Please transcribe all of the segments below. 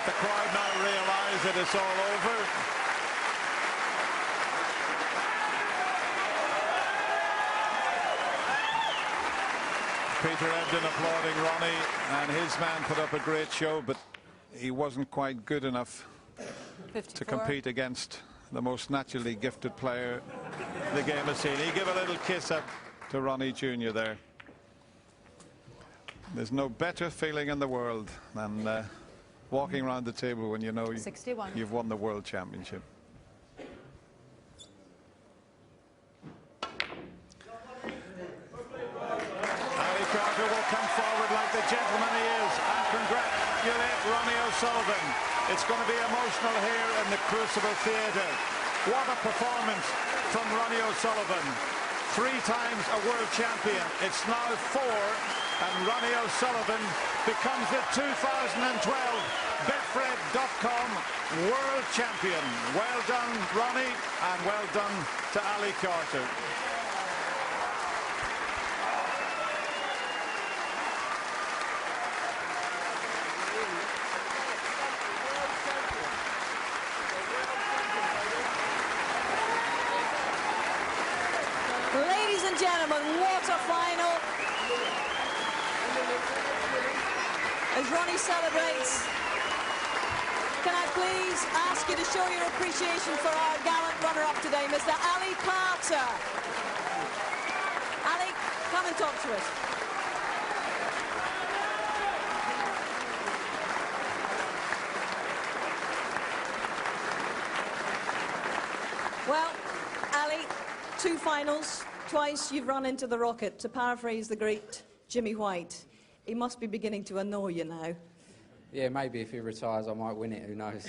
the crowd now realise that it's all over. Peter Ebdon applauding Ronnie, and his man put up a great show, but he wasn't quite good enough 54. to compete against the most naturally gifted player the game has seen. He gave a little kiss up to Ronnie Jr. there. There's no better feeling in the world than walking around the table when you know you've won the World Championship. Ali Carter will come forward like the gentleman he is and congratulate Ronnie O'Sullivan. It's going to be emotional here in the Crucible Theatre. What a performance from Ronnie O'Sullivan. 3 times a world champion. It's now 4, and Ronnie O'Sullivan becomes the 2012 Betfred.com world champion. Well done, Ronnie, and well done to Ali Carter. Ladies and gentlemen, what a final. As Ronnie celebrates, can I please ask you to show your appreciation for our gallant runner-up today, Mr. Ali Carter. Ali, come and talk to us. Well, Ali, 2 finals, twice you've run into the rocket. To paraphrase the great Jimmy White, he must be beginning to annoy you now. Yeah, maybe if he retires I might win it, who knows.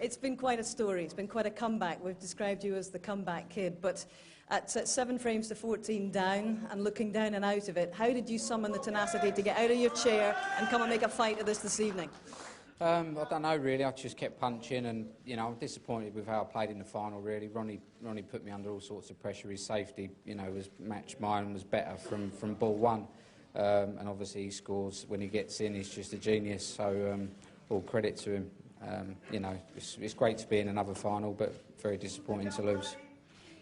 It's been quite a story, it's been quite a comeback. We've described you as the comeback kid, but at 7 frames to 14 down and looking down and out of it, how did you summon the tenacity to get out of your chair and come and make a fight of this evening? I don't know really, I just kept punching and, you know, I'm disappointed with how I played in the final really. Ronnie put me under all sorts of pressure. His safety, you know, was matched mine, was better from ball 1. And obviously he scores when he gets in, he's just a genius, so all credit to him. You know, it's great to be in another final, but very disappointing to lose.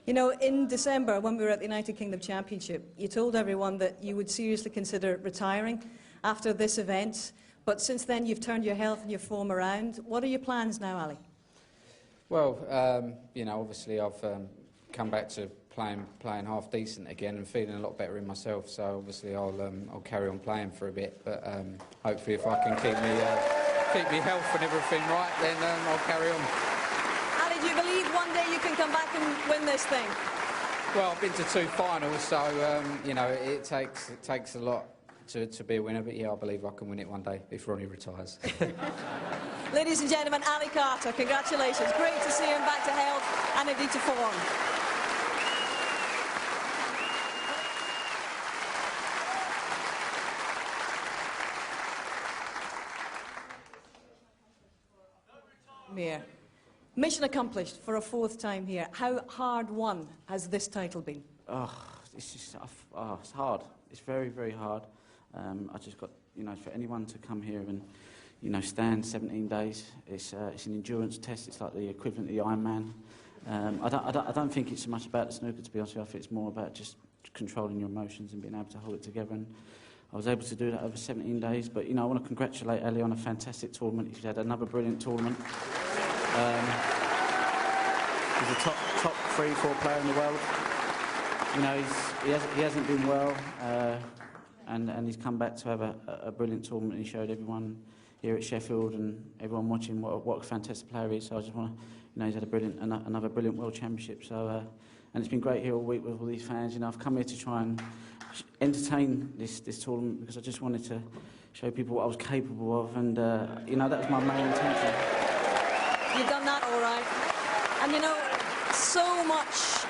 You know, in December, when we were at the United Kingdom Championship, you told everyone that you would seriously consider retiring after this event. But since then, you've turned your health and your form around. What are your plans now, Ali? Well, you know, obviously I've come back to playing half decent again and feeling a lot better in myself. So obviously I'll carry on playing for a bit. But hopefully, if I can keep me health and everything right, then I'll carry on. Ali, do you believe one day you can come back and win this thing? Well, I've been to 2 finals, so you know, it takes a lot to be a winner, but yeah, I believe I can win it one day if Ronnie retires. Ladies and gentlemen, Ali Carter, congratulations. Great to see him back to health and indeed to form. Mission accomplished for a 4th time here. How hard won has this title been? Oh, it's just it's hard. It's very, very hard. I just got, you know, for anyone to come here and, you know, stand 17 days, it's an endurance test. It's like the equivalent of the Ironman. I don't think it's so much about the snooker, to be honest with you. I think it's more about just controlling your emotions and being able to hold it together. And I was able to do that over 17 days. But, you know, I want to congratulate Ali on a fantastic tournament. He's had another brilliant tournament. He's a top 3-4 player in the world. You know, he hasn't been well, and he's come back to have a brilliant tournament. He showed everyone here at Sheffield and everyone watching what a fantastic player he is. So I just want to, you know, he's had another brilliant World Championship. So, and it's been great here all week with all these fans. You know, I've come here to try and entertain this tournament because I just wanted to show people what I was capable of, and you know, that was my main intention. You've done that all right. And you know, so much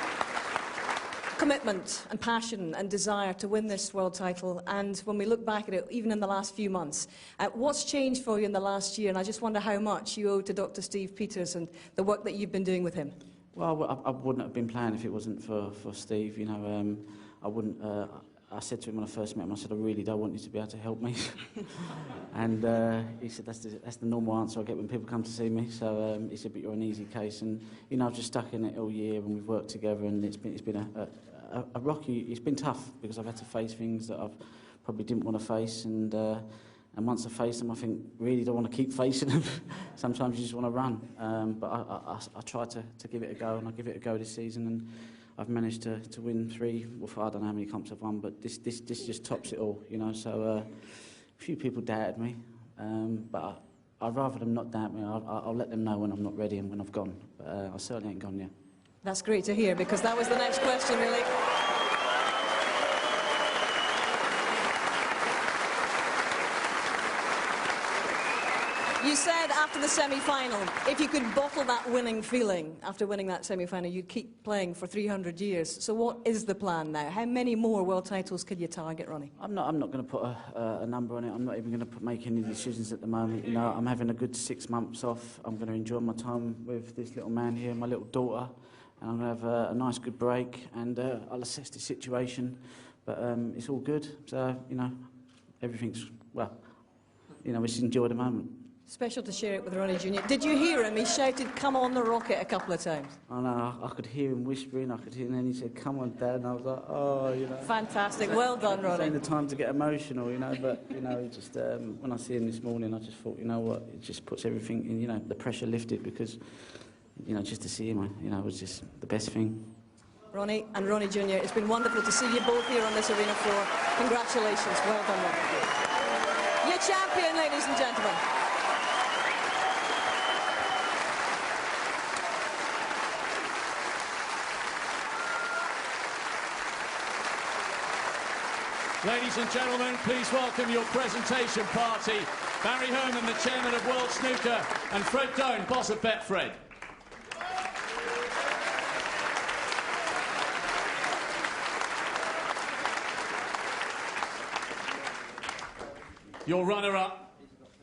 commitment and passion and desire to win this world title, and when we look back at it, even in the last few months, what's changed for you in the last year? And I just wonder how much you owe to Dr. Steve Peters and the work that you've been doing with him. Well, I wouldn't have been playing if it wasn't for Steve. You know, I wouldn't. I said to him when I first met him, I said, I really don't want you to be able to help me. And he said, that's the normal answer I get when people come to see me. So he said, but you're an easy case. And, you know, I've just stuck in it all year and we've worked together, and it's been a rocky, it's been tough because I've had to face things that I've probably didn't want to face. And once I face them, I think, really don't want to keep facing them. Sometimes you just want to run. But I try to give it a go, and I give it a go this season. And I've managed to win 3, well, I don't know how many comps I've won, but this just tops it all, you know. So a few people doubted me, but I'd rather them not doubt me. I'll let them know when I'm not ready and when I've gone. But I certainly ain't gone yet. That's great to hear, because that was the next question, really. You said after the semi-final, if you could bottle that winning feeling after winning that semi-final, you'd keep playing for 300 years. So what is the plan now? How many more world titles could you target, Ronnie? I'm not going to put a number on it. I'm not even going to make any decisions at the moment. You know, I'm having a good 6 months off. I'm going to enjoy my time with this little man here, my little daughter, and I'm going to have a nice, good break, and I'll assess the situation. But it's all good. So, you know, everything's, well, you know, we just enjoy the moment. Special to share it with Ronnie Jr. Did you hear him? He shouted, "Come on the rocket," a couple of times. I know, I could hear him whispering, and then he said, "Come on, Dad," and I was like, oh, you know. Fantastic, well done, Ronnie. It's ain't the time to get emotional, you know, but, you know, just, when I see him this morning, I just thought, you know what, it just puts everything in, you know, the pressure lifted, because, you know, just to see him, you know, was just the best thing. Ronnie and Ronnie Jr., it's been wonderful to see you both here on this arena floor. Congratulations, well done, Ronnie. Your champion, ladies and gentlemen. Ladies and gentlemen, please welcome your presentation party. Barry Herman, the chairman of World Snooker, and Fred Doan, boss of Betfred. Your runner-up,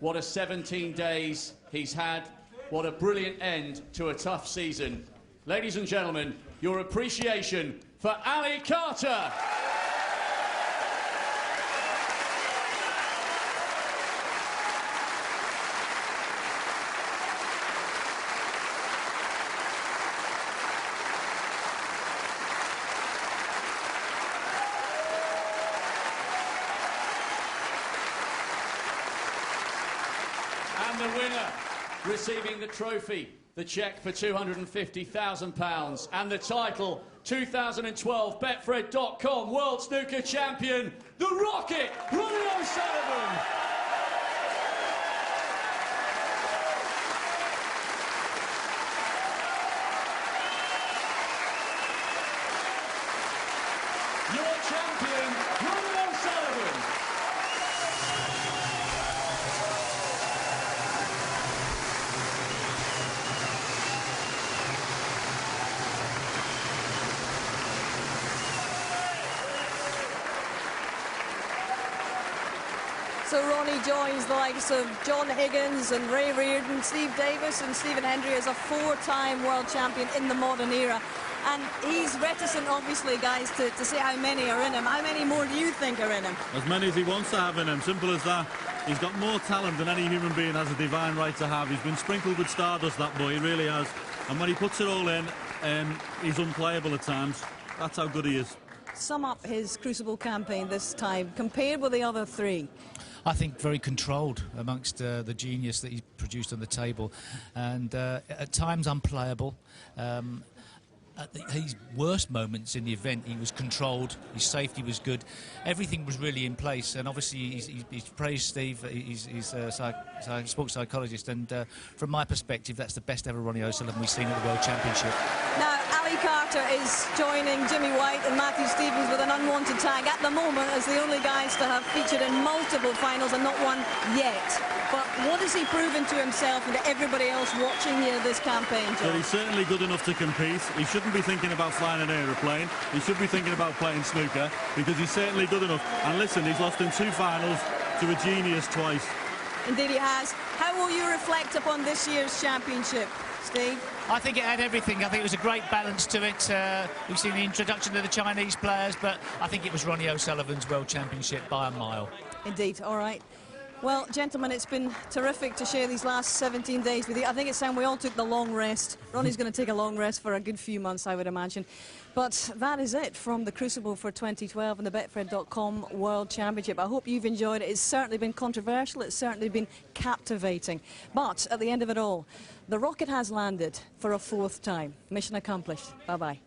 what a 17 days he's had. What a brilliant end to a tough season. Ladies and gentlemen, your appreciation for Ali Carter. And the winner, receiving the trophy, the cheque for £250,000, and the title, 2012 Betfred.com World Snooker Champion, the Rocket, Ronnie O'Sullivan. Your champion, Ronnie O'Sullivan. So Ronnie joins the likes of John Higgins and Ray Reardon, Steve Davis and Stephen Hendry as a 4-time world champion in the modern era. And he's reticent, obviously, guys, to say how many are in him. How many more do you think are in him? As many as he wants to have in him, simple as that. He's got more talent than any human being has a divine right to have. He's been sprinkled with stardust, that boy, he really has. And when he puts it all in, he's unplayable at times. That's how good he is. Sum up his Crucible campaign this time, compared with the other 3. I think very controlled amongst the genius that he produced on the table, and at times unplayable. At his worst moments in the event, he was controlled, his safety was good, everything was really in place, and obviously he's praised Steve, he's a sports psychologist, and from my perspective, that's the best ever Ronnie O'Sullivan we've seen at the World Championship. Now, Ali Carter is joining Jimmy White and Matthew Stevens with an unwanted tag at the moment as the only guys to have featured in multiple finals and not one yet. But what has he proven to himself and to everybody else watching here this campaign, John? Well, he's certainly good enough to compete. He shouldn't be thinking about flying an aeroplane. He should be thinking about playing snooker, because he's certainly good enough. And listen, he's lost in 2 finals to a genius twice. Indeed he has. How will you reflect upon this year's championship, Steve? I think it had everything. I think it was a great balance to it. We've seen the introduction of the Chinese players, but I think it was Ronnie O'Sullivan's World Championship by a mile. Indeed, all right. Well, gentlemen, it's been terrific to share these last 17 days with you. I think it's time we all took the long rest. Ronnie's going to take a long rest for a good few months, I would imagine. But that is it from the Crucible for 2012 and the Betfred.com World Championship. I hope you've enjoyed it. It's certainly been controversial. It's certainly been captivating. But at the end of it all, the rocket has landed for a 4th time. Mission accomplished. Bye-bye.